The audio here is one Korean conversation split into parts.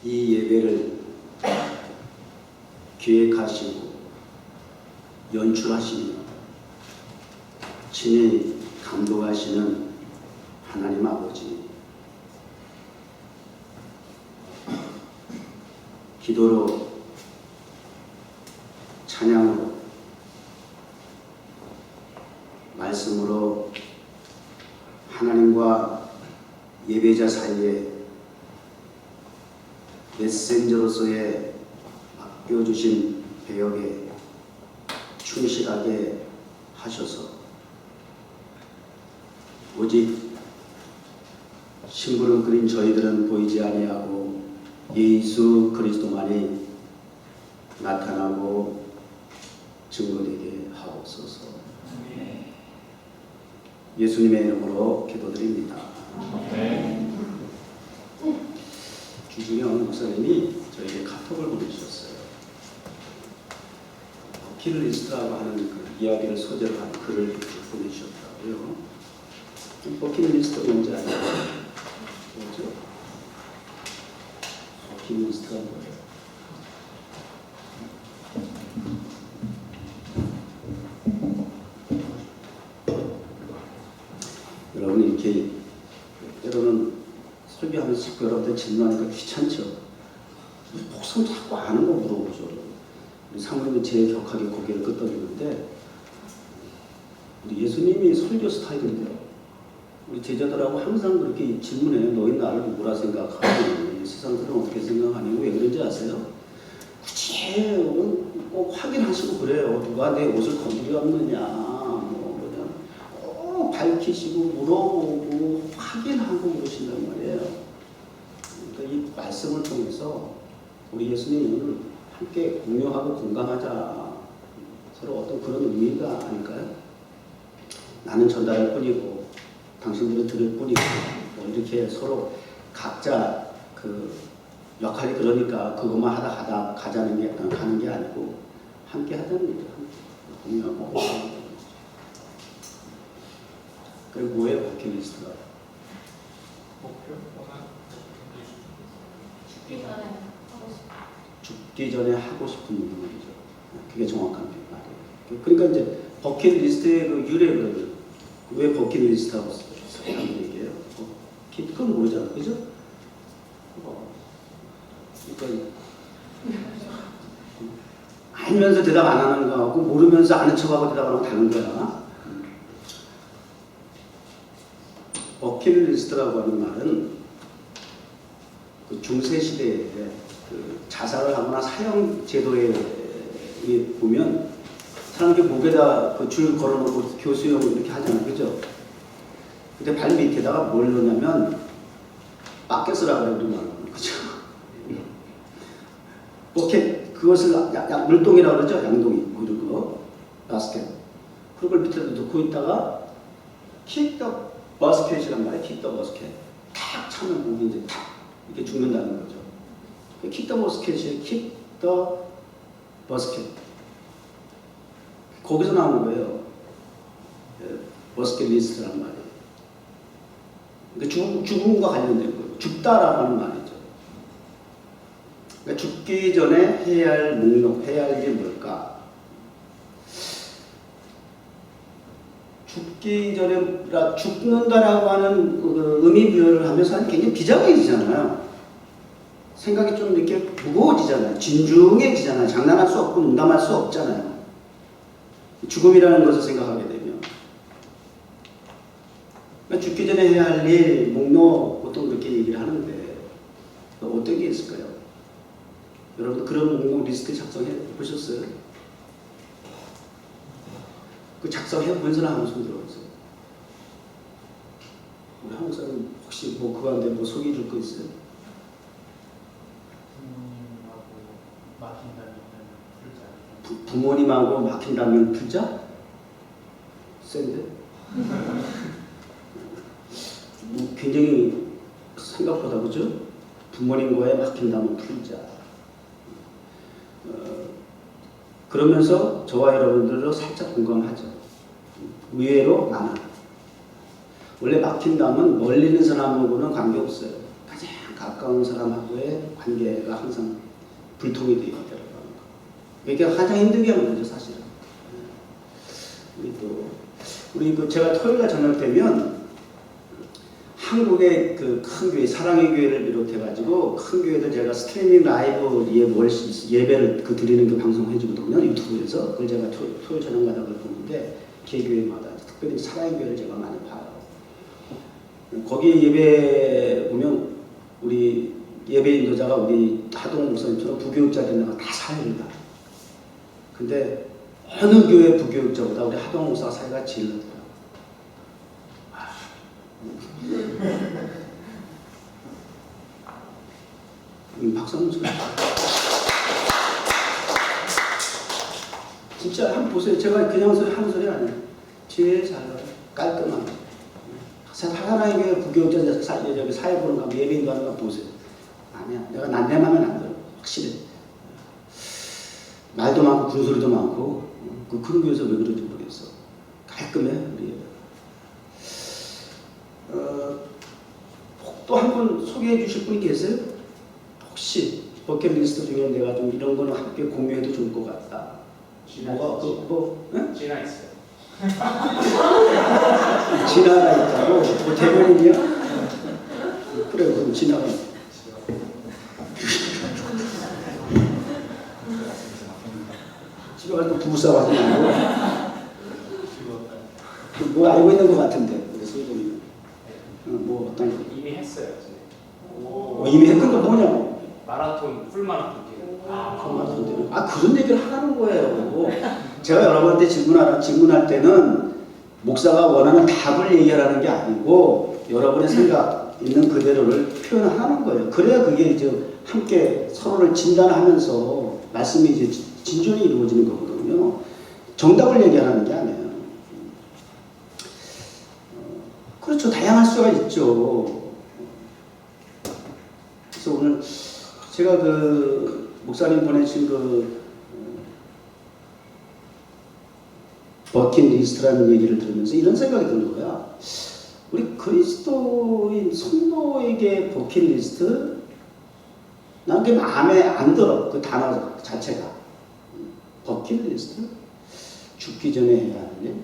이 예배를 기획하시고 연출하시며 친히 감독하시는 하나님 아버지, 기도로, 찬양으로, 말씀으로 하나님과 예배자 사이에 메신저로서의 맡겨주신 배역에 충실하게 하셔서 오직 심부름 그린 저희들은 보이지 아니하고 예수 그리스도만이 나타나고 증거되게 하옵소서. 예수님의 이름으로 기도드립니다. 주중영 목사님이 저에게 카톡을 보내주셨어요. 버킷리스트라고 하는 그 이야기를 소재로 한 글을 보내주셨더라고요. 버킷리스트가 뭔지 아세요? 뭐죠? 버킷리스트가 뭐예요? 여러분 이렇게 때로는 설교하면서 여러분들 질문하니까 귀찮죠? 목사님 자꾸 아는 거 물어보죠. 우리 사모님은 제일 격하게 고개를 끄덕이는데 우리 예수님이 설교 스타일인데요. 우리 제자들하고 항상 그렇게 질문해요. 너희 나를 뭐라 생각하니? 세상 사람 어떻게 생각하니? 왜 그런지 아세요? 굳이 꼭 확인하시고 그래요. 누가 내 옷을 건드렸느냐? 밝히시고 물어보고 확인하고 그러신단 말이에요. 그러니까 이 말씀을 통해서 우리 예수님을 함께 공유하고 공감하자. 서로 어떤 그런 의미가 아닐까요? 나는 전달할 뿐이고 당신들은 들을 뿐이고 뭐 이렇게 서로 각자 그 역할이 그러니까 그것만 하다 가자는 게 가는 게 아니고 함께 하자는 거죠. 공유하고. 그리고 뭐예요? 버킷리스트가? 목표? 죽기 전에 하고 싶은 일이죠. 그게 정확한 말이에요. 그러니까 이제 버킷리스트의 그 유래를 왜 버킷리스트라고 사람들이 얘기해요? 그건 모르잖아, 그죠? 그러니까 알면서 대답 안 하는 거하고 모르면서 아는 척하고 대답하는 거 다른 거야. 버킷리스트라고 하는 말은 그 중세시대에 그 자살을 하거나 사형 제도에 보면 사람들이 목에다 그 줄 걸어놓고 교수형 이렇게 하잖아요. 그죠? 근데 발 밑에다가 뭘 넣냐면 바켓이라고 그래요. 우리말로. 그죠? 버켓, 그것을 물동이라고 그러죠? 양동이. 그리고 바스켓. 그걸 밑에다 넣고 있다가 킥더 버스켓이란 말이에요. 킥더 버스켓. 탁 차면 목이 이제 탁 이렇게 죽는다는 거죠. 킥더 버스켓이 킥더 버스켓. 거기서 나오는 거예요. 버스켓 리스트란 말이에요. 그러니까 죽음과 관련된 거예요. 죽다라고 하는 말이죠. 그러니까 죽기 전에 해야 할 목록, 해야 할 일이 뭘까? 죽기 전에 죽는다라고 하는 그 의미 부여를 하면서 굉장히 비장해지잖아요. 생각이 좀 이렇게 무거워지잖아요. 진중해지잖아요. 장난할 수 없고 농담할 수 없잖아요. 죽음이라는 것을 생각하게 되면. 그러니까 죽기 전에 해야 할 일, 목록, 보통 그렇게 얘기를 하는데 어떤 게 있을까요? 여러분 그런 목록 리스트 작성해 보셨어요? 그 작성해 본 사람 한번 손 들어보세요. 우리 한국 사람 혹시 뭐 그 가운데 뭐 소개해 줄 거 있어요? 부모님하고 막힌다면 풀자? 센데? 굉장히 생각보다 그죠? 부모님과의 막힌다면 풀자. 그러면서 저와 여러분들도 살짝 공감하죠. 의외로 많아. 원래 막힌다면 멀리 있는 사람하고는 관계없어요. 가장 가까운 사람하고의 관계가 항상 불통이 되어 있다고 하는 거. 이게 가장 힘들게 하는 거죠, 사실은. 우리 제가 토요일날 저녁 되면 한국의 그 큰 교회, 사랑의 교회를 비롯해가지고 큰 교회들 제가 스트리밍 라이브 예배를 드리는 게 방송해 주거든요, 유튜브에서. 그걸 제가 토요일 저녁마다 그걸 보는데, 개교회마다. 특별히 사랑의 교회를 제가 많이 봐요. 거기 예배 보면 우리 예배 인도자가 우리 하동 목사님처럼 부교육자들은 다 사회를 봐. 근데 어느 교회 부교육자보다 우리 하동 목사 사회가 제일 높아요. 박수 소리. 진짜 한번 보세요. 제가 그냥 하는 소리 아니에요. 제일 잘 나요. 깔끔한. 하나의 교회 부교육자 사회 보는 거 예배 인도하는 거 보세요. 아니야. 내가 난내하면 안 돼요. 확실히. 말도 많고 군소리도 많고 그런 교회에서 왜 그런지 모르겠어. 깔끔해. 우리. 또 한 분 소개해 주실 분이 계세요? 혹시 버킷리스트 중에 내가 좀 이런 거는 함께 공유해도 좋을 것 같다. 진화 있어요. 진화가 있다고? 뭐 대변인이야? 그래, 그럼 진화가. 집에 가서 부부싸움 하지 말고. 뭐 알고 있는 것 같은데, 우리 소장님. 뭐 어떤 거? 이미 했어요. 이미 했던 거 뭐냐고? 마라톤, 풀마라톤 뛰는. 그런 얘기를 하라는 거예요. 제가 여러분한테 질문할 때는 목사가 원하는 답을 얘기하라는 게 아니고 여러분의 생각 있는 그대로를 표현하는 거예요. 그래야 그게 이제 함께 서로를 진단하면서 말씀이 이제 진전이 이루어지는 거거든요. 정답을 얘기하라는 게 아니에요. 그렇죠. 다양할 수가 있죠. 그래서 오늘 제가 목사님 보내신 버킷리스트라는 얘기를 들으면서 이런 생각이 드는 거야. 우리 그리스도인 성도에게 버킷리스트? 난 그게 마음에 안 들어. 그 단어 자체가. 버킷리스트? 죽기 전에 해야 하는 일?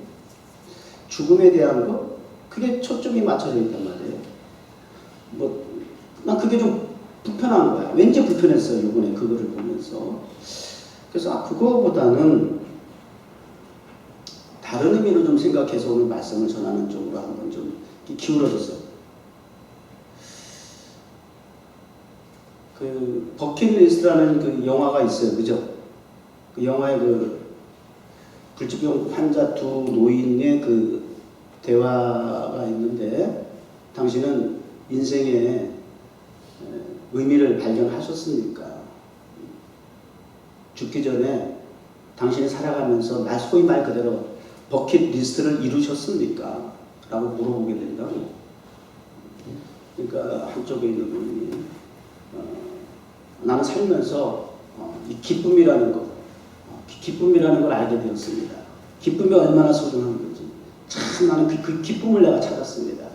죽음에 대한 거? 그게 초점이 맞춰져 있단 말이에요. 난 그게 좀 불편한 거야. 왠지 불편했어요. 이번에 그거를 보면서. 그래서 그거보다는 다른 의미로 좀 생각해서 오늘 말씀을 전하는 쪽으로 한번 좀 기울어졌어요. 버킷리스트라는 그 영화가 있어요. 그죠? 그 영화에 불치병 환자 두 노인의 대화가 있는데, 당신은 인생의 의미를 발견하셨습니까? 죽기 전에 당신이 살아가면서 소위 말 그대로 버킷리스트를 이루셨습니까? 라고 물어보게 된다고. 그러니까 한쪽에 있는 분이 나는 살면서 이 기쁨이라는 걸 알게 되었습니다. 기쁨이 얼마나 소중한 건지. 참 나는 그 기쁨을 내가 찾았습니다.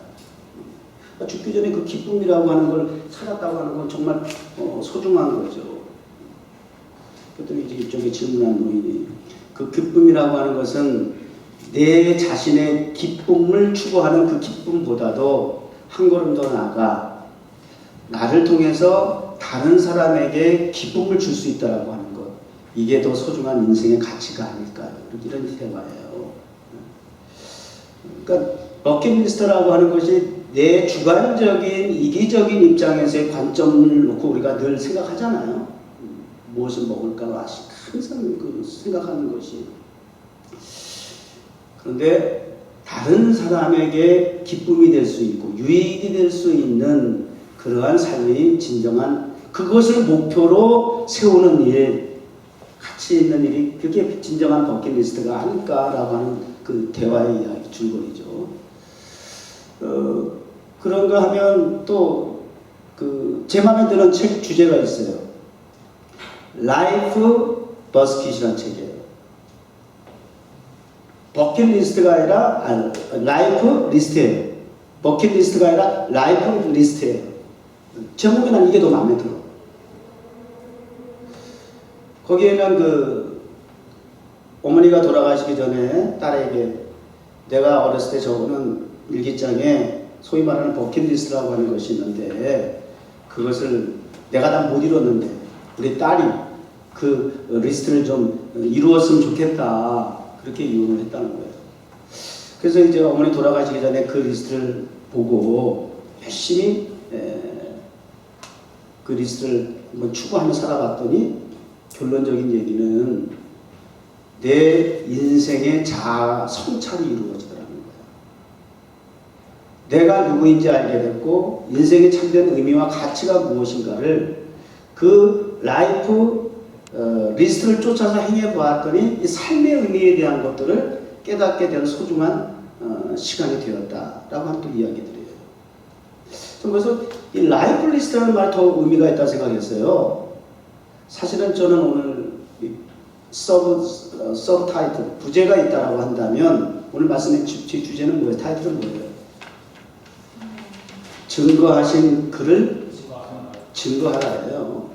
죽기 전에 그 기쁨이라고 하는 걸 찾았다고 하는 건 정말 소중한 거죠. 그랬더니 이제 이쪽에 질문한 노인이 그 기쁨이라고 하는 것은 내 자신의 기쁨을 추구하는 그 기쁨보다도 한 걸음 더 나아가 나를 통해서 다른 사람에게 기쁨을 줄 수 있다라고 하는 것, 이게 더 소중한 인생의 가치가 아닐까요? 이런 테마예요. 그러니까 버킷리스트라고 하는 것이 내 주관적인 이기적인 입장에서의 관점을 놓고 우리가 늘 생각하잖아요. 무엇을 먹을까 항상 생각하는 것이. 그런데 다른 사람에게 기쁨이 될 수 있고 유익이 될 수 있는 그러한 삶이 진정한, 그것을 목표로 세우는 일, 가치 있는 일이 그게 진정한 버킷리스트가 아닐까라고 하는 그 대화의 이야기 줄거리죠. 그런가 하면 또 제 마음에 드는 책 주제가 있어요. 라이프 버스킷이라는 책이에요. 버킷리스트가 아니라 라이프 리스트예요. 버킷리스트가 아니라 라이프 리스트예요. 제목에 난 이게 더 마음에 들어. 거기에는 그 어머니가 돌아가시기 전에 딸에게 내가 어렸을 때 적어놓은 일기장에 소위 말하는 버킷리스트라고 하는 것이 있는데 그것을 내가 다 못 이뤘는데 우리 딸이 그 리스트를 좀 이루었으면 좋겠다 그렇게 이혼을 했다는 거예요. 그래서 이제 어머니 돌아가시기 전에 그 리스트를 보고 열심히 그 리스트를 한번 추구하며 살아봤더니 결론적인 얘기는 내 인생의 자아 성찰이 이루어지더라는 거예요. 내가 누구인지 알게 됐고 인생의 참된 의미와 가치가 무엇인가를 그 라이프 리스트를 쫓아서 행해 보았더니 이 삶의 의미에 대한 것들을 깨닫게 된 소중한 시간이 되었다라고 하는 또 이야기들이에요. 그래서 이 라이프 리스트라는 말이 더 의미가 있다고 생각했어요. 사실은 저는 오늘 서브 타이틀 부제가 있다라고 한다면 오늘 말씀의 주제는 뭐예요? 타이틀은 뭐예요? 증거하신 그를 증거하라예요.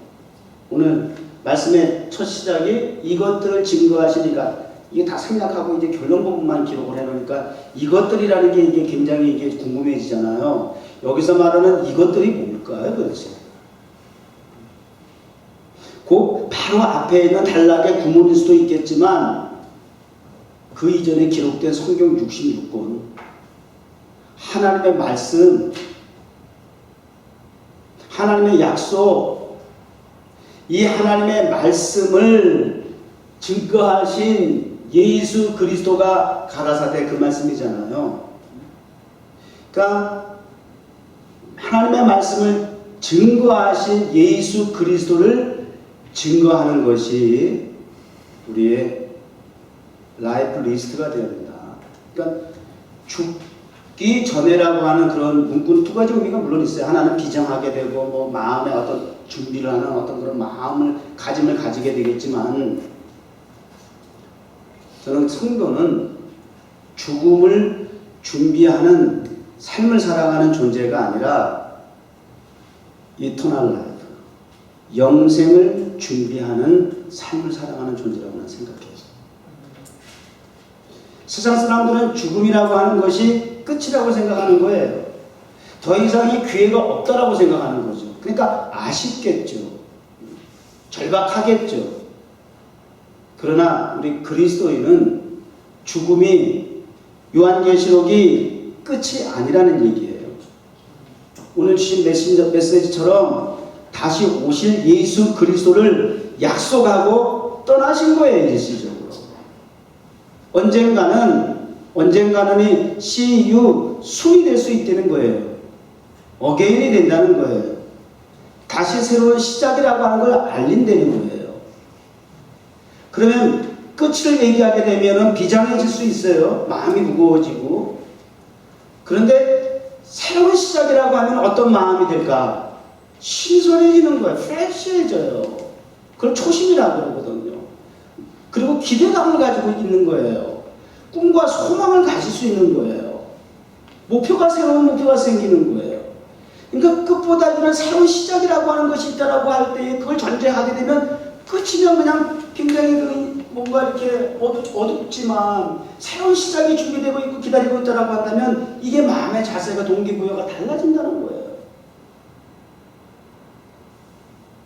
오늘 말씀의 첫 시작이 이것들을 증거하시니까 이게 다 생략하고 이제 결론 부분만 기록을 해놓으니까 이것들이라는 게 이게 굉장히 이게 궁금해지잖아요. 여기서 말하는 이것들이 뭘까요, 도대체? 그 바로 앞에 있는 단락의 구문일 수도 있겠지만 그 이전에 기록된 성경 66권 하나님의 말씀, 하나님의 약속, 이 하나님의 말씀을 증거하신 예수 그리스도가 가라사대 그 말씀이잖아요. 그러니까 하나님의 말씀을 증거하신 예수 그리스도를 증거하는 것이 우리의 라이프 리스트가 되어야 된다. 그러니까 죽기 전에라고 하는 그런 문구는 두 가지 의미가 물론 있어요. 하나는 비정하게 되고 뭐 마음에 어떤 준비를 하는 어떤 그런 마음을 가짐을 가지게 되겠지만 저는 성도는 죽음을 준비하는 삶을 살아가는 존재가 아니라 이터널 라이프, 영생을 준비하는 삶을 살아가는 존재라고 나는 생각해요. 세상 사람들은 죽음이라고 하는 것이 끝이라고 생각하는 거예요. 더 이상의 기회가 없다라고 생각하는 거죠. 그러니까 아쉽겠죠. 절박하겠죠. 그러나 우리 그리스도인은 죽음이 요한계시록이 끝이 아니라는 얘기예요. 오늘 주신 메시지처럼 다시 오실 예수 그리스도를 약속하고 떠나신 거예요. 일시적으로. 언젠가는 이 CU 순이 될 수 있다는 거예요. 어게인이 된다는 거예요. 다시 새로운 시작이라고 하는 걸 알린다는 거예요. 그러면 끝을 얘기하게 되면 비장해질 수 있어요. 마음이 무거워지고. 그런데 새로운 시작이라고 하면 어떤 마음이 될까? 신선해지는 거예요. 프레시해져요. 그걸 초심이라고 그러거든요. 그리고 기대감을 가지고 있는 거예요. 꿈과 소망을 가질 수 있는 거예요. 새로운 목표가 생기는 거예요. 그러니까 끝보다 이런 새로운 시작이라고 하는 것이 있다라고 할 때 그걸 전제하게 되면 끝이면 그냥 굉장히 뭔가 이렇게 어둡지만 새로운 시작이 준비되고 있고 기다리고 있다라고 한다면 이게 마음의 자세가 동기부여가 달라진다는 거예요.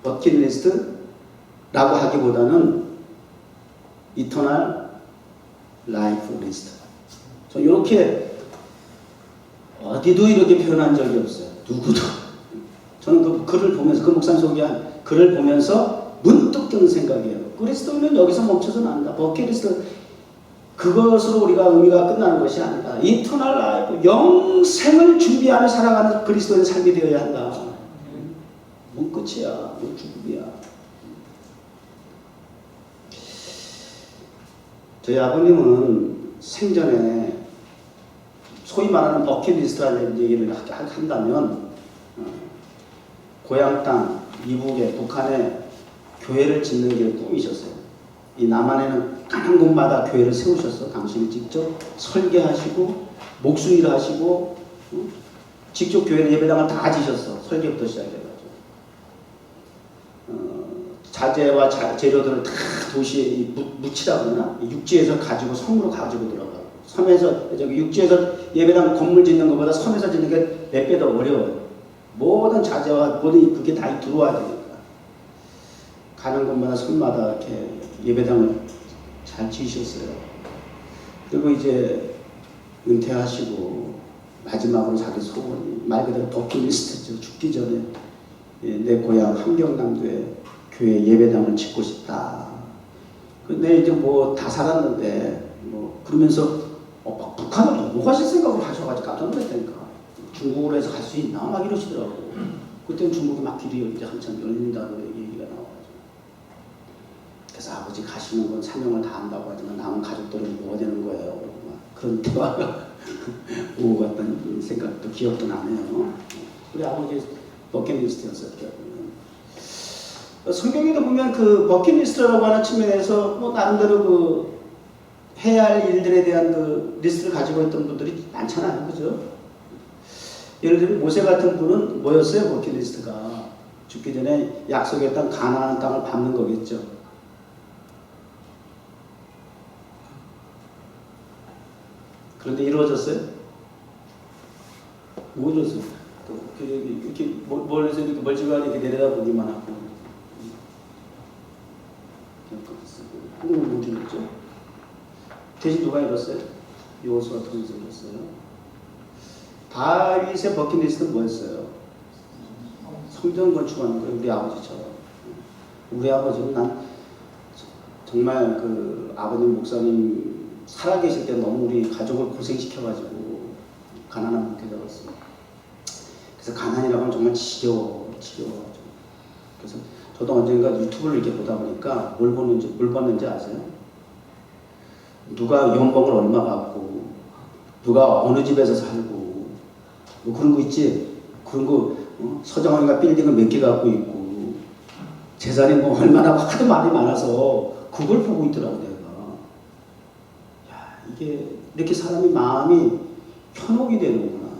버킷리스트라고 하기보다는 이터널 라이프 리스트. 저 이렇게 어디도 이렇게 표현한 적이 없어요. 누구도. 저는 그 글을 보면서 그 목사님 소개한 글을 보면서 문득 드는 생각이에요. 그리스도인은 여기서 멈춰서는 안 된다. 버킷리스트 그것으로 우리가 의미가 끝나는 것이 아니다. 이터널 라이프 영생을 준비하며 살아가는 그리스도인의 삶이 되어야 한다. 뭐 끝이야. 뭐 죽음이야. 저희 아버님은 생전에 소위 말하는 버킷리스트라는 얘기를 한다면 고향 땅 이북에 북한에 교회를 짓는 게 꿈이셨어요. 이 남한에는 한 곳마다 교회를 세우셨어. 당신이 직접 설계하시고 목수일 하시고 직접 교회는 예배당을 다 지셨어. 설계부터 시작해가지고. 자재와 재료들을 다 도시에 묻히다 그러나 육지에서 가지고 섬으로 가지고 들어가고 섬에서 저기 육지에서 예배당 건물 짓는 것보다 섬에서 짓는 게 몇 배 더 어려워요. 모든 자재와 모든 그게 다 들어와야 되니까 가는 곳마다 섬마다 이렇게 예배당을 잘 지으셨어요. 그리고 이제 은퇴하시고 마지막으로 자기 소원이 말 그대로 버킷리스트죠. 죽기 전에 내 고향 함경남도에 교회 예배당을 짓고 싶다. 근데 이제 뭐 다 살았는데 뭐 그러면서 막 북한을 넘어가실 생각을 하셔가지고 깜짝 놀랐다니까. 중국으로 해서 갈 수 있나 막 이러시더라고. 그때는 중국이 막 길이 이제 한참 열린다고 얘기가 나와가지고. 그래서 아버지 가시는 건 사명을 다한다고 하지만 남은 가족들은 뭐 되는 거예요. 막 그런 대화가 오고 갔다는 생각도 기억도 나네요. 우리 아버지 버킷리스트였었죠. 성경에도 보면 그 버킷리스트라고 하는 측면에서 뭐 나름대로 그 해야 할 일들에 대한 그 리스트를 가지고 있던 분들이 많잖아요. 그죠? 예를 들면 모세 같은 분은 뭐였어요? 버킷리스트가 죽기 전에 약속의 땅 가나안 땅을 밟는 거겠죠. 그런데 이루어졌어요? 못 이루어졌어요. 이렇게 멀리서 이렇게 멀지만 이렇게 내려다보기만 하고 한국은 못 이뤘죠. 대신 누가 이뤘어요? 여호수아 통해서 이뤘어요. 다윗의 버킷리스트는 뭐였어요? 성전 건축하는 거예요. 우리 아버지처럼. 우리 아버지는 난 정말 그 아버님 목사님 살아계실 때 너무 우리 가족을 고생시켜가지고 가난한 못해 잡았어요. 그래서 가난이라고 하면 정말 지겨워. 그래서 저도 언젠가 유튜브를 이렇게 보다 보니까 뭘 봤는지 아세요? 누가 연봉을 얼마 받고, 누가 어느 집에서 살고, 뭐 그런 거 있지? 그런 거, 서정원이가 빌딩을 몇 개 갖고 있고, 재산이 뭐 얼마나 하도 말이 많아서 그걸 보고 있더라고, 내가. 야, 이게 이렇게 사람이 마음이 현혹이 되는구나.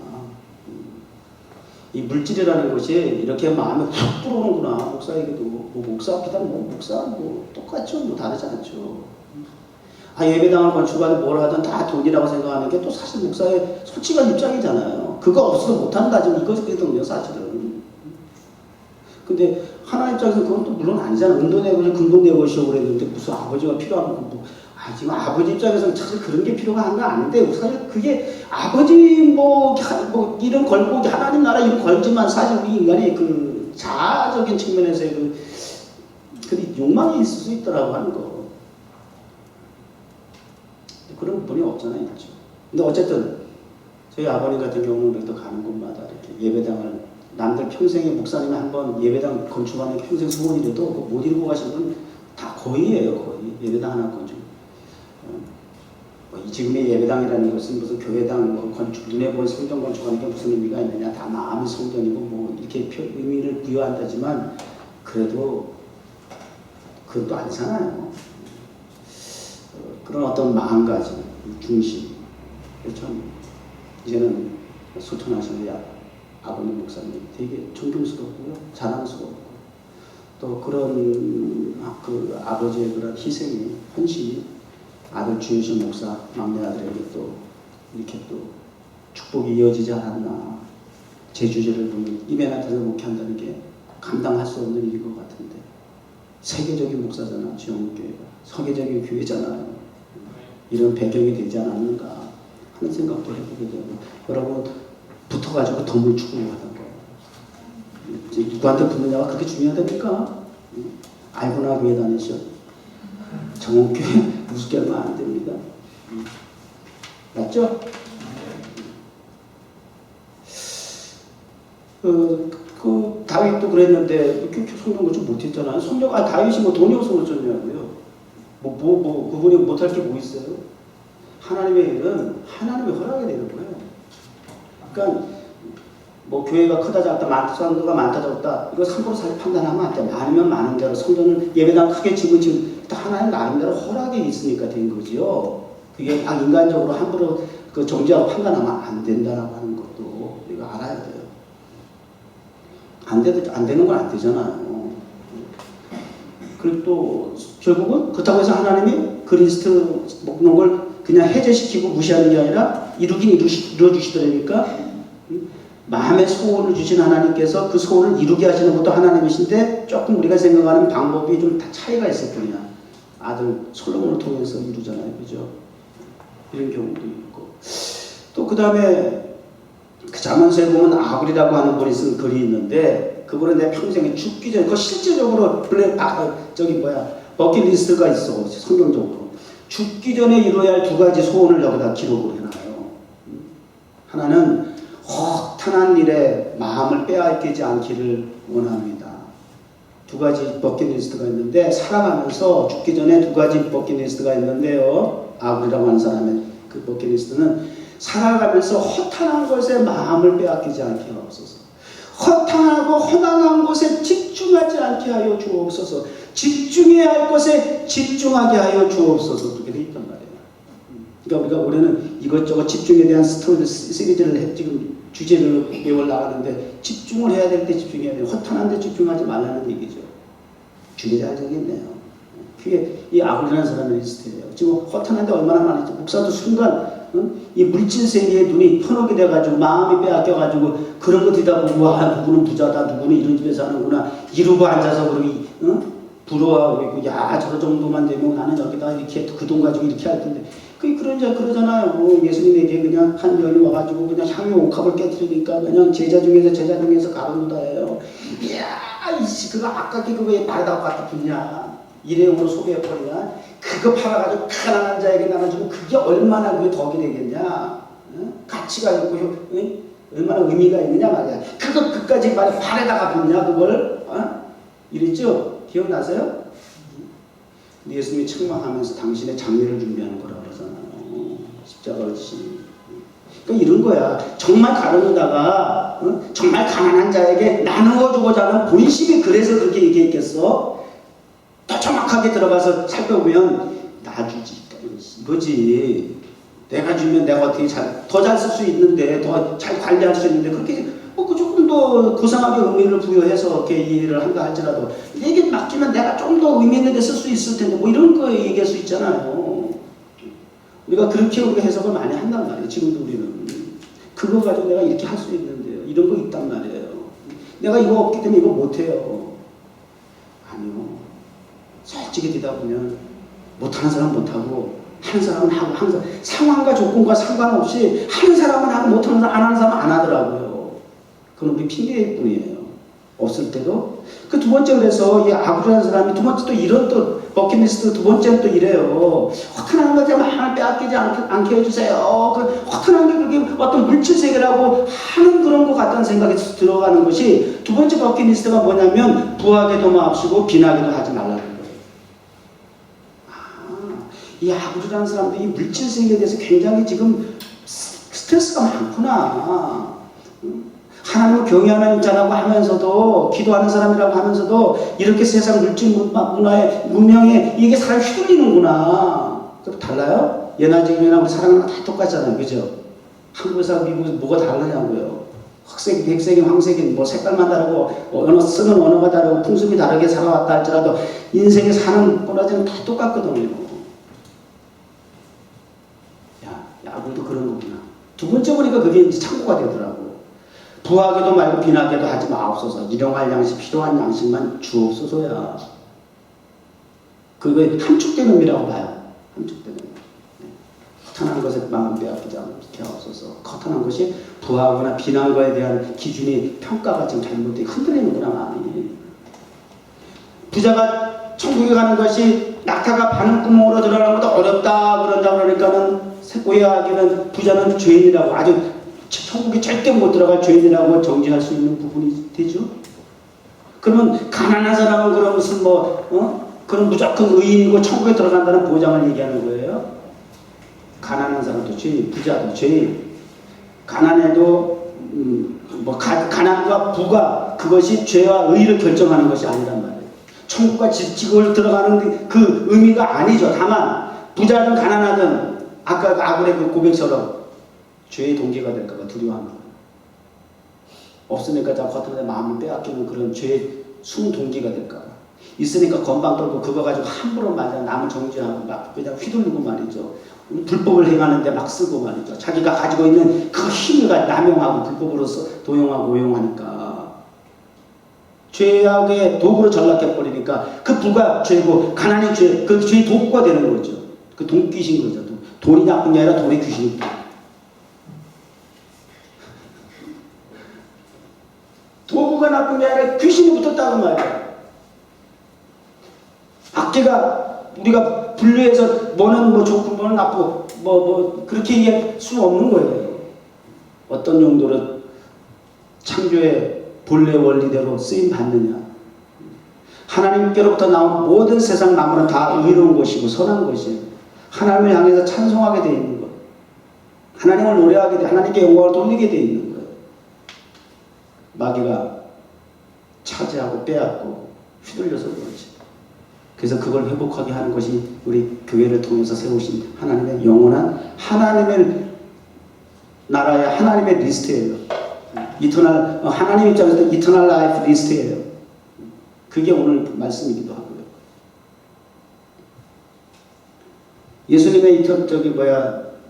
이 물질이라는 것이 이렇게 마음에 훅 들어오는구나. 목사에게도 뭐 목사 앞이다 목사 똑같죠. 뭐 다르지 않죠. 예배당을 건축하든 뭘 하든 다 돈이라고 생각하는 게 또 사실 목사의 솔직한 입장이잖아요. 그거 없어도 못한다 지금 이거거든요 사실은. 근데 하나님 입장에서 그건 또 물론 아니잖아. 은도 내고 금도 내고 오시고 그랬는데 무슨 아버지가 필요한 거 뭐. 지금 아버지 입장에서는 사실 그런 게 필요가 한 건 아닌데 사실 그게 아버지 뭐 이런 걸고 하나님 나라 이런 걸지만 사실 우리 인간이 그 자아적인 측면에서의 그 욕망이 있을 수 있더라고 하는 거. 그런 분이 없잖아요. 그렇죠? 근데 어쨌든 저희 아버님 같은 경우는 그래도 가는 곳마다 이렇게 예배당을 남들 평생에 목사님이 한번 예배당 건축하는 게 평생 소원이라도 못 이루고 가신 분 다 거의예요. 거의 예배당 하나 건축. 지금의 예배당이라는 것은 무슨 교회당 뭐 건축 눈에 보이는 성전 건축하는 게 무슨 의미가 있느냐? 다 마음의 성전이고 뭐 이렇게 의미를 부여한다지만 그래도 그건 또 아니잖아요. 그런 어떤 마음가짐, 중심. 참 이제는 소천하시는 아버님 목사님 되게 존경스럽고요, 자랑스럽고 또 그런 그 아버지의 그런 희생이 헌신이 아들 주유신 목사 막내 아들에게 또 이렇게 또 축복이 이어지지 않았나. 제주제를 보면 이벤트에서 목회한다는 게 감당할 수 없는 일인 것 같은데 세계적인 목사잖아. 지원교회가 세계적인 교회잖아요. 이런 배경이 되지 않았는가 하는 생각도 해보게 되고 여러분 붙어가지고 덤을 추구하는 거예요. 누구한테 붙느냐가 그렇게 중요하다니까. 알고나 교회 다니셔. 정원교회 우습게 하면 안 됩니다. 맞죠? 그 다윗도 그랬는데 이렇게 성경 건축 못했잖아요. 다윗이 뭐 돈이 없어서 어쩌냐고요. 그분이 못할 게 뭐 있어요? 하나님의 일은 하나님의 허락이 되는 거예요. 그러니까 뭐 교회가 크다 작다 사람들가 많다 적다 이거 함부로 판단하면 안 돼. 많으면 많은 대로 성전을 예배당 크게 지금 하나님 나름대로 허락이 있으니까 된 거지요. 그게 인간적으로 함부로 그 정죄하고 판단하면 안 된다라고 하는 것도 우리가 알아야 돼요. 안 되는 건 안 되잖아요. 그리고 또 결국은 그렇다고 해서 하나님이 그 리스트 먹는 걸 그냥 해제시키고 무시하는 게 아니라 이루긴 이루어주시더라니까 마음의 소원을 주신 하나님께서 그 소원을 이루게 하시는 것도 하나님이신데 조금 우리가 생각하는 방법이 좀 다 차이가 있을 뿐이야. 아들 솔로몬을 통해서 이루잖아요. 그죠? 이런 경우도 있고 또 그 다음에 그 잠언서에 보면 아굴이라고 하는 분이 쓴 글이 있는데 그분은 내 평생에 죽기 전에 그 실제적으로 버킷리스트가 있어 성경적으로 죽기 전에 이루어야 할 두 가지 소원을 여기다 기록을 해놔요. 하나는 허탄한 일에 마음을 빼앗기지 않기를 원합니다. 두 가지 버킷리스트가 있는데 살아가면서 죽기 전에 두 가지 버킷리스트가 있는데요. 아굴이라고 하는 사람의 그 버킷리스트는 살아가면서 허탄한 것에 마음을 빼앗기지 않게 하옵소서. 허탄하고 허망한 것에 집중하지 않게 하여 주옵소서. 집중해야 할 것에 집중하게 하여 주옵소서. 그렇게 돼 있단 말이에요. 그러니까 우리가 올해는 이것저것 집중에 대한 스토리 시리즈를 지금 주제를 매월 나가는데 집중을 해야 될 때 집중해야 돼요. 허탄한 데 집중하지 말라는 얘기죠. 주제 잘 정했네요. 그게 이 아굴이라는 사람의 리스트예요. 지금 허탄한 데 얼마나 많은지 목사도 순간 이 물질 세계에 눈이 편하게 돼가지고 마음이 빼앗겨가지고 그런 거 듣다 보고 누구는 부자다 누구는 이런 집에서 하는구나 이러고 앉아서 그러고 부러워하고 있고 야 저 정도만 되면 나는 여기다 이렇게 그 돈 가지고 이렇게 할 텐데 그러잖아요. 예수님에게 그냥 한 여인이 와가지고 그냥 향유 옥합을 깨뜨리니까 그냥 제자 중에서 가론유다예요. 이야 이씨 그거 아깝게 그거에 바르다고 갖다 붙냐 일회용으로 소개해버리냐 그거 팔아가지고 가난한 자에게 나눠주고 그게 얼마나 그게 덕이 되겠냐 가치가 있고 얼마나 의미가 있느냐 말이야. 그거 그까지 발에다가 붙냐 그걸 이랬죠? 기억나세요? 예수님이 책망하면서 당신의 장례를 준비하는 거라고 그러잖아요. 십자가를 지시는. 그러니까 이런 거야. 정말 가론유다가 정말 가난한 자에게 나누어 주고자 하는 본심이 그래서 그렇게 얘기했겠어? 더 정확하게 들어가서 살펴보면 나 주지 이거지. 내가 주면 내가 어떻게 더 잘 쓸 수 있는데 더 잘 관리할 수 있는데 그렇게 그 조금 더 고상하게 의미를 부여해서 이렇게 이해를 한다 할지라도 이게 맡기면 내가 좀 더 의미 있는 데 쓸 수 있을 텐데 뭐 이런 거 얘기할 수 있잖아요. 우리가 그렇게 우리가 해석을 많이 한단 말이에요. 지금도 우리는 그거 가지고 내가 이렇게 할 수 있는데요. 이런 거 있단 말이에요. 내가 이거 없기 때문에 이거 못해요. 아니요. 솔직히 되다 보면 못하는 사람은 못하고 하는 사람은 하고 항상 상황과 조건과 상관없이 하는 사람은 하고 못하는 사람 안 하는 사람은 안 하더라고요. 그건 우리 핑계일 뿐이에요. 없을 때도 그 두 번째 그래서 이 아굴이라는 사람이 두 번째 또 이런 또 버킷리스트 두 번째는 또 이래요. 허탄한 것에 마음을 빼앗기지 않게 해주세요. 그 허탄한 게 그게 어떤 물질 세계라고 하는 그런 것 같다는 생각이 들어가는 것이 두 번째 버킷리스트가 뭐냐면 부하게도 마옵시고 빈하게도 하지 말라는 거예요. 이 아굴이라는 사람들이 물질 세계에 대해서 굉장히 지금 스트레스가 많구나. 하나님을 경외하는 자라고 하면서도 기도하는 사람이라고 하면서도 이렇게 세상 물질 문화에 문명에 이게 사람이 휘둘리는구나. 달라요? 예나 지금이나 우리 사람은 다 똑같잖아요. 그죠? 한국에서 미국에서 뭐가 다르냐고요. 흑색, 백색인, 황색인 뭐 색깔만 다르고 쓰는 언어가 다르고 풍습이 다르게 살아왔다 할지라도 인생에 사는 꼬라지는 다 똑같거든요. 아굴도 그런 거구나. 두 번째 보니까 그게 이제 참고가 되더라고. 부하게도 말고 빈하게도 하지 마옵소서. 일용할 양식, 필요한 양식만 주옵소서야. 그거 함축된 의미라고 봐요. 함축된 의미. 허탄한 것에 마음 빼앗기지 않게 하옵소서. 허탄한 것이 부하거나 빈한 거에 대한 기준이 평가가 지금 잘못돼 흔들리는구나 마음이. 부자가 천국에 가는 것이 낙타가 바늘구멍으로 들어가는 것보다 어렵다 그러니까는 오해하기는 부자는 죄인이라고 아주 천국에 절대 못 들어갈 죄인이라고 정지할 수 있는 부분이 되죠. 그러면 가난한 사람은 그런 무슨 그런 무조건 의인이고 천국에 들어간다는 보장을 얘기하는 거예요. 가난한 사람도 죄인, 부자도 죄인. 가난해도 가난과 부가 그것이 죄와 의를 결정하는 것이 아니란 말이에요. 천국과 지옥을 들어가는 그 의미가 아니죠. 다만 부자든 가난하든 아까 아굴의 그 고백처럼 죄의 동기가 될까봐 두려워합니다. 없으니까 자꾸 어떤 마음을 빼앗기는 그런 죄의 숨은 동기가 될까봐. 있으니까 건방 떨고 그거 가지고 함부로 말이야 남을 정죄하고 막 그냥 휘둘리고 말이죠. 불법을 행하는데 막 쓰고 말이죠. 자기가 가지고 있는 그 힘을 남용하고 불법으로서 도용하고 오용하니까 죄악의 도구로 전락해버리니까 그 부가 죄고 가난이 죄, 그 죄의 도구가 되는 거죠. 그 돈귀신 거죠. 돈이 나쁜 게 아니라 돈의 귀신입니다. 도구가 나쁜 게 아니라 귀신이 붙었다고 말이야. 악기가 우리가 분류해서 뭐는 뭐 좋고 뭐는 나쁘고 뭐 그렇게 얘기할 수 없는 거예요. 어떤 용도로 창조의 본래 원리대로 쓰임 받느냐. 하나님께로부터 나온 모든 세상 나무는 다 의로운 것이고 선한 것이에요. 하나님을 향해서 찬송하게 되어 있는 것. 하나님을 노래하게 돼, 하나님께 영광을 돌리게 되어 있는 거예요. 마귀가 차지하고 빼앗고 휘둘려서 그렇지. 그래서 그걸 회복하게 하는 것이 우리 교회를 통해서 세우신 하나님의 영원한 하나님의 나라의 하나님의 리스트예요. 이터널, 하나님 입장에서 이터널 라이프 리스트예요. 그게 오늘 말씀이기도 하고요. 예수님의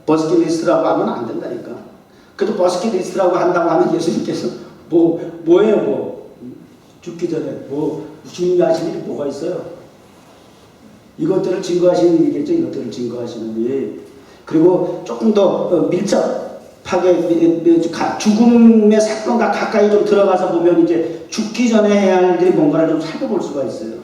버스킷 리스트라고 하면 안 된다니까. 그래도 버스킷 리스트라고 한다고 하면 예수님께서 뭐예요? 죽기 전에 중요하신 일이 뭐가 있어요? 이것들을 증거하시는 일이겠죠. 이것들을 증거하시는 일. 그리고 조금 더 밀접하게 죽음의 사건과 가까이 좀 들어가서 보면 이제 죽기 전에 해야 할 일들이 뭔가를 좀 살펴볼 수가 있어요.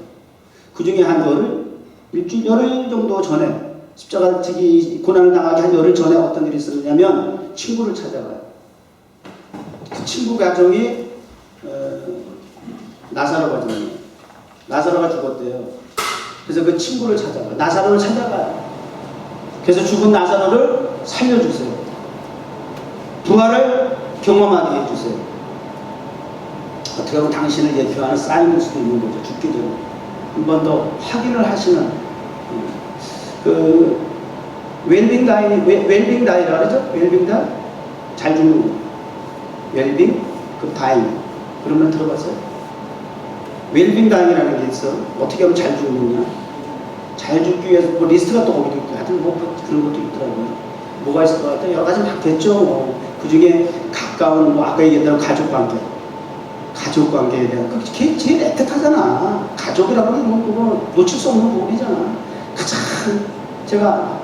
그 중에 한 열흘 정도 전에 십자가 지기 고난을 당하기 한 열흘 전에 어떤 일이 있었냐면 친구를 찾아가요. 그 친구 가정이 나사로 가정이에요. 나사로가 죽었대요. 그래서 그 친구를 찾아가요. 나사로를 찾아가요. 그래서 죽은 나사로를 살려주세요. 부활을 경험하게 해주세요. 어떻게 보면 당신을 예표하는 사인일 수도 있는 거죠. 죽기 전에 한 번 더 확인을 하시는 그 웰빙 다이라 그러죠? 웰빙 다이? 잘 죽는 거. 웰빙 그 다이. 그런 말 들어봤어요? 웰빙 다이라는 게 있어. 어떻게 하면 잘 죽느냐? 잘 죽기 위해서 리스트가 또 거기도 있고 하여튼 그런 것도 있더라고요. 뭐가 있을 것 같아요? 여러 가지 많겠죠. 그 중에 가까운 아까 얘기했던 가족관계에 대한 그게 제일 애틋하잖아. 가족이라고 하는 건 놓칠 수 없는 부분이잖아. 가장 제가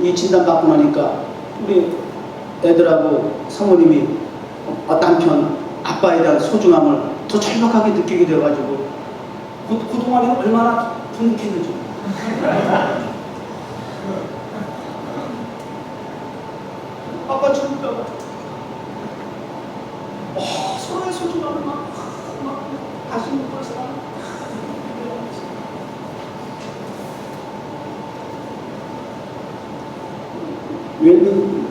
이 진단 받고 나니까 우리 애들하고 사모님이 남편 아빠에 대한 소중함을 더 절박하게 느끼게 돼가지고 그동안에는 얼마나 분노했는지 아빠 죽을까봐 서로의 소중함을 막 다시 못 볼 사람 웰빙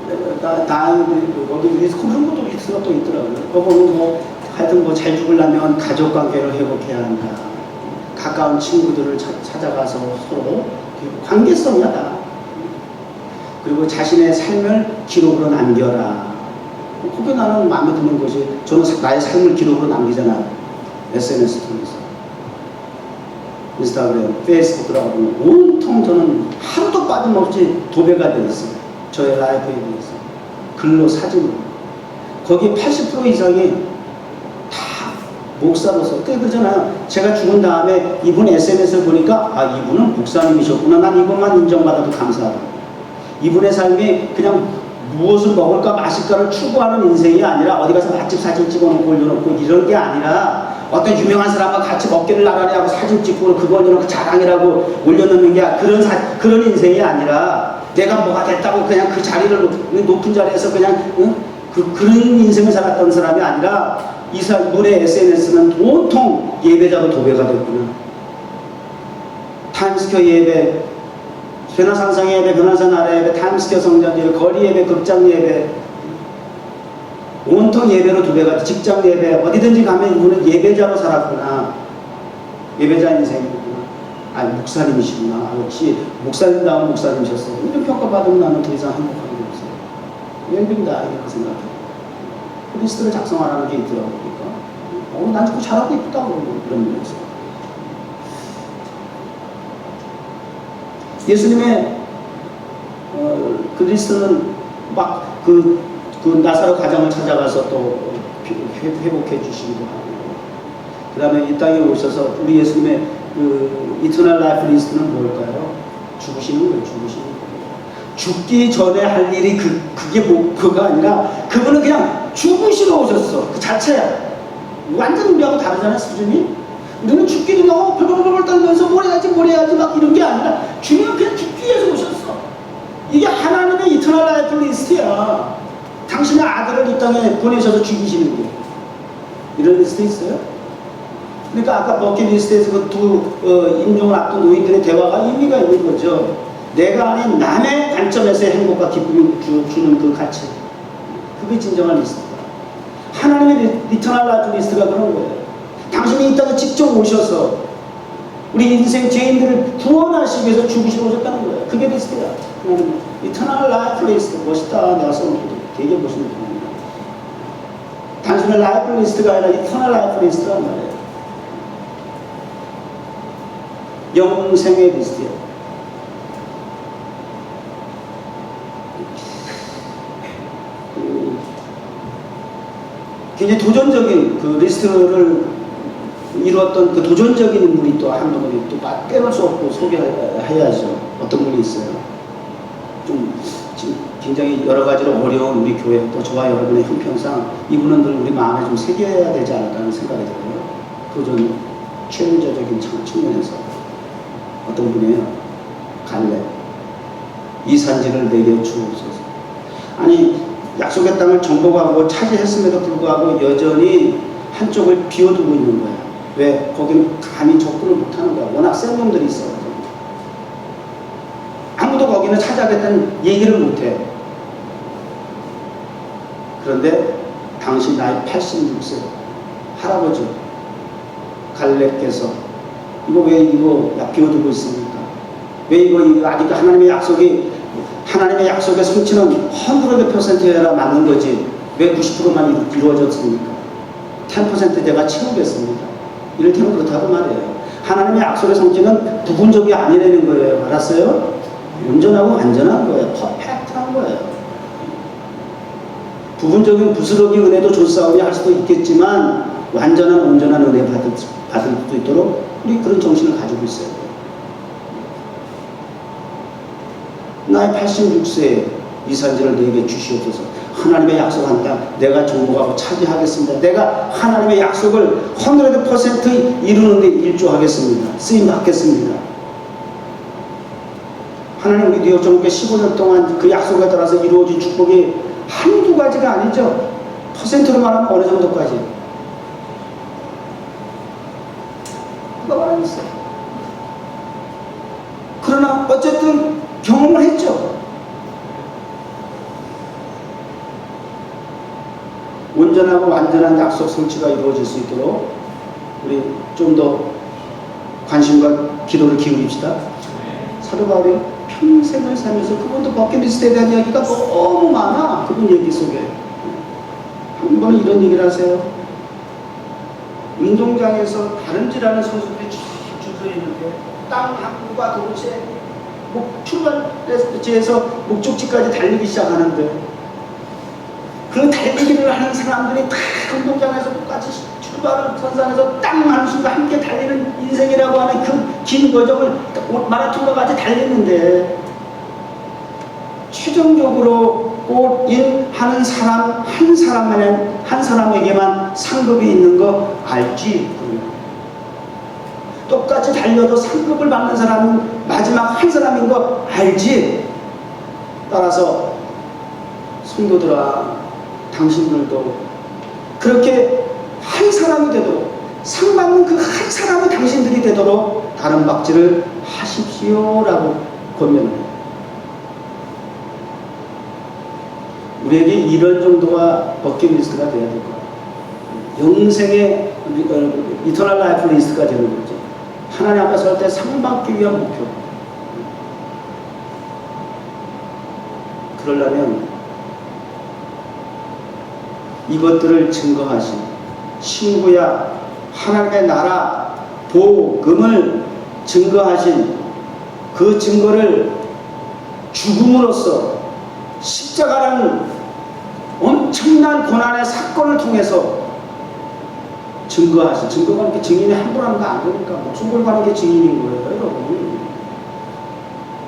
거기 그런 것도 리스트가 또 있더라고요. 그거 보면 하여튼 잘 죽으려면 가족 관계를 회복해야 한다. 가까운 친구들을 찾아가서 서로 관계성이야 다. 그리고 자신의 삶을 기록으로 남겨라. 그게 나는 마음에 드는 것이 저는 나의 삶을 기록으로 남기잖아요. SNS 통해서. 인스타그램, 페이스북 들어가 보면 온통 저는 하루도 빠짐없이 도배가 되어 있어요. 저의 라이프에 대해서. 글로 사진으로. 거기 80% 이상이 다 목사로서. 그러잖아요. 제가 죽은 다음에 이분 SNS를 보니까 이분은 목사님이셨구나. 난 이것만 인정받아도 감사하다. 이분의 삶이 그냥 무엇을 먹을까 마실까를 추구하는 인생이 아니라 어디 가서 맛집 사진 찍어놓고 올려놓고 이런 게 아니라 어떤 유명한 사람과 같이 먹기를 나란히 하고 사진 찍고 그거 올려놓고 자랑이라고 올려놓는 게 그런 인생이 아니라 내가 뭐가 됐다고 그냥 그 자리를 높은 자리에서 그냥 그런 인생을 살았던 사람이 아니라 이분의 SNS는 온통 예배자로 도배가 됐구나. 타임스퀘어 예배, 변화상상 예배, 변화사 나라 예배, 타임스퀘어 성전 예배, 거리 예배, 극장 예배, 온통 예배로 도배가, 직장 예배, 어디든지 가면 이분은 예배자로 살았구나. 예배자 인생이구나. 목사님이시구나. 역시 목사님다운 목사님이셨어. 이런 평가받으면 나는 더 이상 행복한 게 없어요. 웰빙다 이렇게 생각해요. 그 리스트를 작성하라는 게 있더라고. 그러니까 난 자꾸 잘하고 있다고 이런 면에서 예수님의 그 리스트는 막 그 나사로 가정을 찾아가서 또 회복해 주시기도 하고, 그 다음에 이 땅에 오셔서 우리 예수님의 그 이터널 라이프 리스트는 뭘까요? 죽으시는 거예요. 죽으시는 거예요. 죽기 전에 할 일이 그게 목표가 아니라 그분은 그냥 죽으시러 오셨어. 그 자체야. 완전 우리하고 다르잖아, 수준이. 우리는 죽기도 너무 벌벌벌 떨면서 뭘 해야지 막 이런 게 아니라 주님은 그냥 죽기 위해서 오셨어. 이게 하나님의 이터널 라이프 리스트야. 당신의 아들을 이 땅에 보내셔서 죽이시는 게 이런 리스트 있어요? 그러니까 아까 버킷리스트에서 그 두 임종을 앞둔 노인들의 대화가 의미가 있는 거죠. 내가 아닌 남의 관점에서의 행복과 기쁨을 주는 그 가치, 그게 진정한 리스트다. 하나님의 이터널 라이프 리스트가 그런 거예요. 당신이 이 땅에 직접 오셔서 우리 인생 죄인들을 구원하시기 위해서 죽으시러 오셨다는 거예요. 그게 리스트야. 이터널 라이프 리스트. 멋있다. 내가 써놓고 되게 멋있는 거예요. 단순한 라이프 리스트가 아니라 이터널 라이프 리스트란 말이에요. 영생의 리스트예요. 굉장히 도전적인 그 리스트를 이루었던 그 도전적인 인물이 또 한 분이 또 빼놓을 수 없고 소개해야죠. 어떤 분이 있어요. 좀 지금 굉장히 여러 가지로 어려운 우리 교회 또 저와 여러분의 형편상 이분은 늘 우리 마음에 좀 새겨야 되지 않을까라는 생각이 들어요. 도전 챌린저적인 측면에서 어떤 분이에요. 갈렙. 이 산지를 내게 주옵소서. 아니 약속의 땅을 정복하고 차지했음에도 불구하고 여전히 한쪽을 비워두고 있는 거야. 왜? 거기는 감히 접근을 못하는 거야. 워낙 센 놈들이 있어요. 아무도 거기는 차지하겠다는 얘기를 못해. 그런데 당시 나이 86세 할아버지 갈렙께서 이거 왜 이거 비워두고 있습니까? 왜 이거 아직도 하나님의 약속의 성취는 100%라 맞는 거지 왜 90%만 이루어졌습니까? 10% 내가 채우겠습니다. 이를테면 그렇다고 말이에요. 하나님의 약속의 성취는 부분적이 아니라는 거예요. 알았어요? 온전하고 완전한 거예요. 퍼펙트한 거예요. 부분적인 부스러기 은혜도 조싸움이 할 수도 있겠지만 완전한 온전한 은혜 받을 수 있도록 우리 그런 정신을 가지고 있어야 돼요. 나이 86세에 이 산지를 내게 주시옵소서. 하나님의 약속한 땅 내가 정복하고 차지하겠습니다. 내가 하나님의 약속을 100% 이루는 데 일조하겠습니다. 쓰임 받겠습니다. 하나님 우리 뉴욕 정복회 15년 동안 그 약속에 따라서 이루어진 축복이 한두 가지가 아니죠. 퍼센트로 말하면 어느 정도까지? 누가 말하겠어요. 그러나 어쨌든 경험을 했죠. 온전하고 완전한 약속 성취가 이루어질 수 있도록 우리 좀 더 관심과 기도를 기울입시다. 사도 바울이 평생을 살면서 그분도 버킷리스트에 대한 이야기가 너무 많아. 그분 얘기 속에 한 번은 이런 얘기를 하세요. 운동장에서 다름질하는 선수들이 쭉 줄서 있는데 땅 학구가 도대체 출발지에서 목적지까지 달리기 시작하는데 그 달리기를 하는 사람들이 다 운동장에서 똑같이 출발을 선산에서 땅 하는 순간 함께 달리는 인생이라고 하는 그 긴 과정을 마라톤과 같이 달리는데 최종적으로 하는 사람 한 사람에게만 상급이 있는 거 알지? 똑같이 달려도 상급을 받는 사람은 마지막 한 사람인 거 알지? 따라서 성도들아, 당신들도 그렇게 한 사람이 되도록 상 받는 그 한 사람이 당신들이 되도록 다른 박질을 하십시오라고 권면을 해요. 우리에게 이런 정도가 버킷리스트가 돼야 될 거예요. 영생의 이터널 라이프 리스트가 되는 거죠. 하나님 앞에 설 때 상 받기 위한 목표. 그러려면 이것들을 증거하신 신구약 하나님의 나라 복음을 증거하신 그 증거를 죽음으로써 십자가라는 엄청난 고난의 사건을 통해서 증거하신, 증거가 이렇게 증인이 함부로 하는 거 아니니까 목숨 걸고 하는 게 증인인 거예요, 여러분.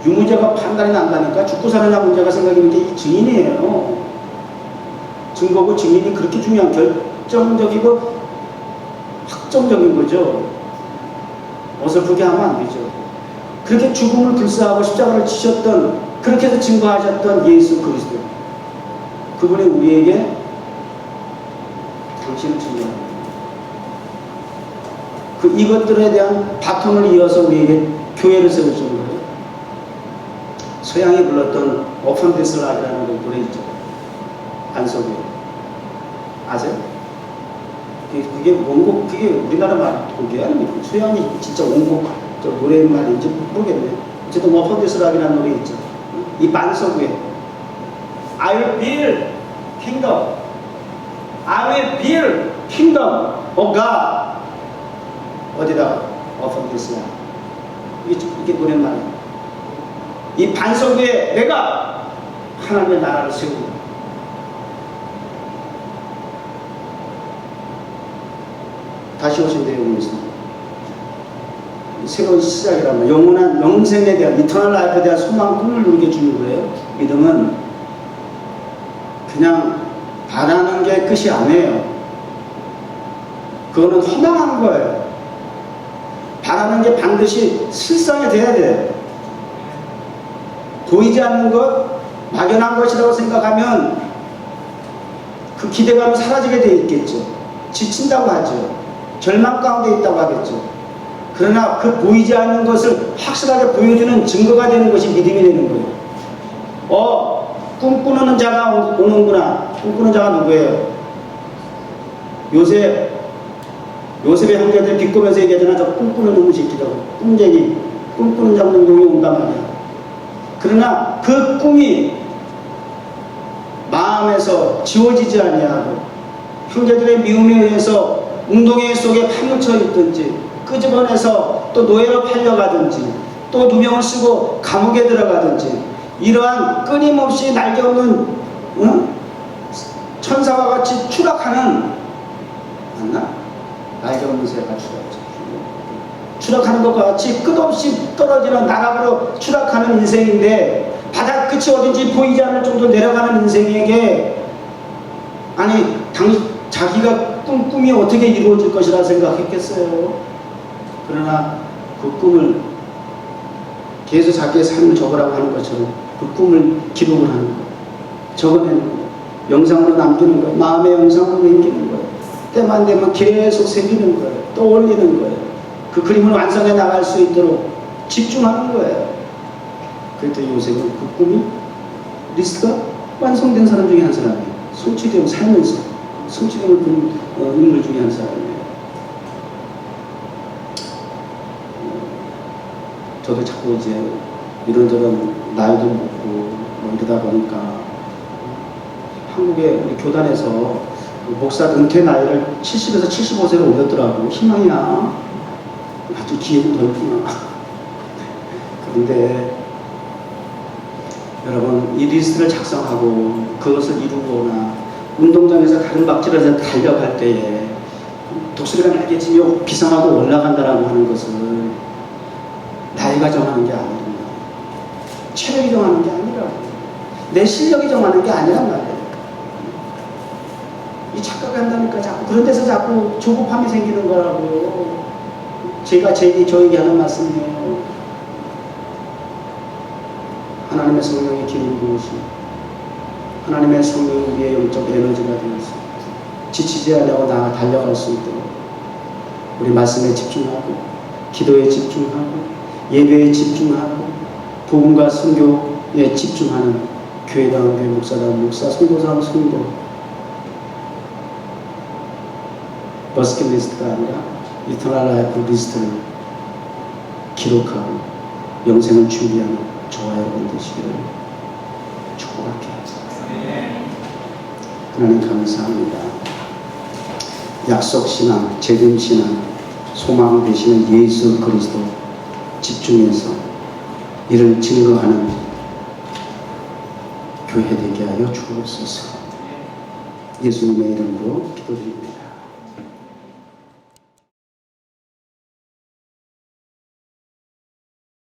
유무죄가 판단이 난다니까 죽고 사느냐 문제가 생각이는 게 이 증인이에요. 증거고 증인이 그렇게 중요한 결정적이고 확정적인 거죠. 어설프게 하면 안 되죠. 그렇게 죽음을 불사하고 십자가를 지셨던, 그렇게 해서 증거하셨던 예수 그리스도, 그분이 우리에게 당신을 증거합니다. 이것들에 대한 바톤을 이어서 우리에게 교회를 세워주는 거예요. 서양이 불렀던 오픈 데스라이라는 노래 있죠. 안석이 아세요? 그게 원곡, 그게 우리나라 곡이 아닙니까? 서양이 진짜 원곡 저 노래 말인지 모르겠네. 어쨌든 오픈 데스라이라는 노래 있죠. 이 반석에 I will build kingdom, I will build kingdom of God. 어디다가 오픈 데스라이 이게 노래 말이에요. 이 반석 위에 내가 하나님의 나라를 세우고, 다시 오신 내용이 있습니다. 새로운 시작이라면 영원한 영생에 대한, 이터널 라이프에 대한 소망, 꿈을 누리게 주는 거예요. 믿음은 그냥 바라는 게 끝이 아니에요. 그거는 허망한 거예요. 바라는 게 반드시 실상이 돼야 돼요. 보이지 않는 것, 막연한 것이라고 생각하면 그 기대감이 사라지게 돼 있겠죠. 지친다고 하죠. 절망 가운데 있다고 하겠죠. 그러나 그 보이지 않는 것을 확실하게 보여주는 증거가 되는 것이 믿음이 되는 거예요. 꿈꾸는 자가 오는구나. 꿈꾸는 자가 누구예요? 요셉의 형제들 비꼬면서 얘기하잖아. 저 꿈꾸는 놈의 새끼라고. 꿈쟁이. 꿈꾸는 자는 놈이 온단 말이야. 그러나 그 꿈이 마음에서 지워지지 아니하고 형제들의 미움에 의해서 웅덩이 속에 파묻혀 있든지 끄집어내서 또 노예로 팔려가든지 또 누명을 쓰고 감옥에 들어가든지, 이러한 끊임없이 날개 없는 천사와 같이 추락하는, 맞나? 날개 없는 새가 추락하는 것과 같이 끝없이 떨어지는 나락으로 추락하는 인생인데, 바다 끝이 어딘지 보이지 않을 정도로 내려가는 인생에게, 아니 자기가 꿈이 어떻게 이루어질 것이라 생각했겠어요? 그러나 그 꿈을 계속 자기의 삶을 적으라고 하는 것처럼 그 꿈을 기록을 하는 거예요. 적어내는 거예요. 영상으로 남기는 거예요. 마음의 영상으로 남기는 거예요. 때만 되면 계속 새기는 거예요. 떠올리는 거예요. 그 그림을 완성해 나갈 수 있도록 집중하는 거예요. 그랬더니 요셉은 그 꿈이 리스트가 완성된 사람 중에 한 사람이에요. 성취되고 살면서 성취되는 인물 중에 한 사람이에요. 저도 자꾸 이제 이런저런 나이도 먹고 이러다 보니까 한국의 우리 교단에서 목사 은퇴 나이를 70에서 75세로 올렸더라고. 희망이야. 아주 기회는 더 있구나. 그런데 여러분, 이 리스트를 작성하고 그것을 이루거나 운동장에서 가슴박질해서 달려갈 때에 독수리가 날개치며 비상하고 올라간다라고 하는 것을 나이가 정하는 게 아닙니다. 체력이 정하는 게 아니라고. 내 실력이 정하는 게 아니란 말이에요. 이 착각한다니까 자꾸 그런 데서 자꾸 조급함이 생기는 거라고요. 제가 저에게 하는 말씀이에요. 하나님의 성령의 기름 부으시, 하나님의 성령이 우리의 영적 에너지가 되어서 지치지 않고 달려갈 수 있도록 우리 말씀에 집중하고, 기도에 집중하고, 예배에 집중하고, 복음과 선교에 집중하는 교회다운 교회, 목사다운 목사, 선교사다운 선교, 버스킷리스트가 아니라 이터널 라이프 리스트를 기록하고 영생을 준비하는 저와 여러분 되시기를 축복할게요. 하나님 감사합니다. 약속신앙, 재림신앙, 소망 되시는 예수 그리스도 집중해서 이를 증거하는 교회 되게 하여 주옵소서. 예수님의 이름으로 기도드립니다.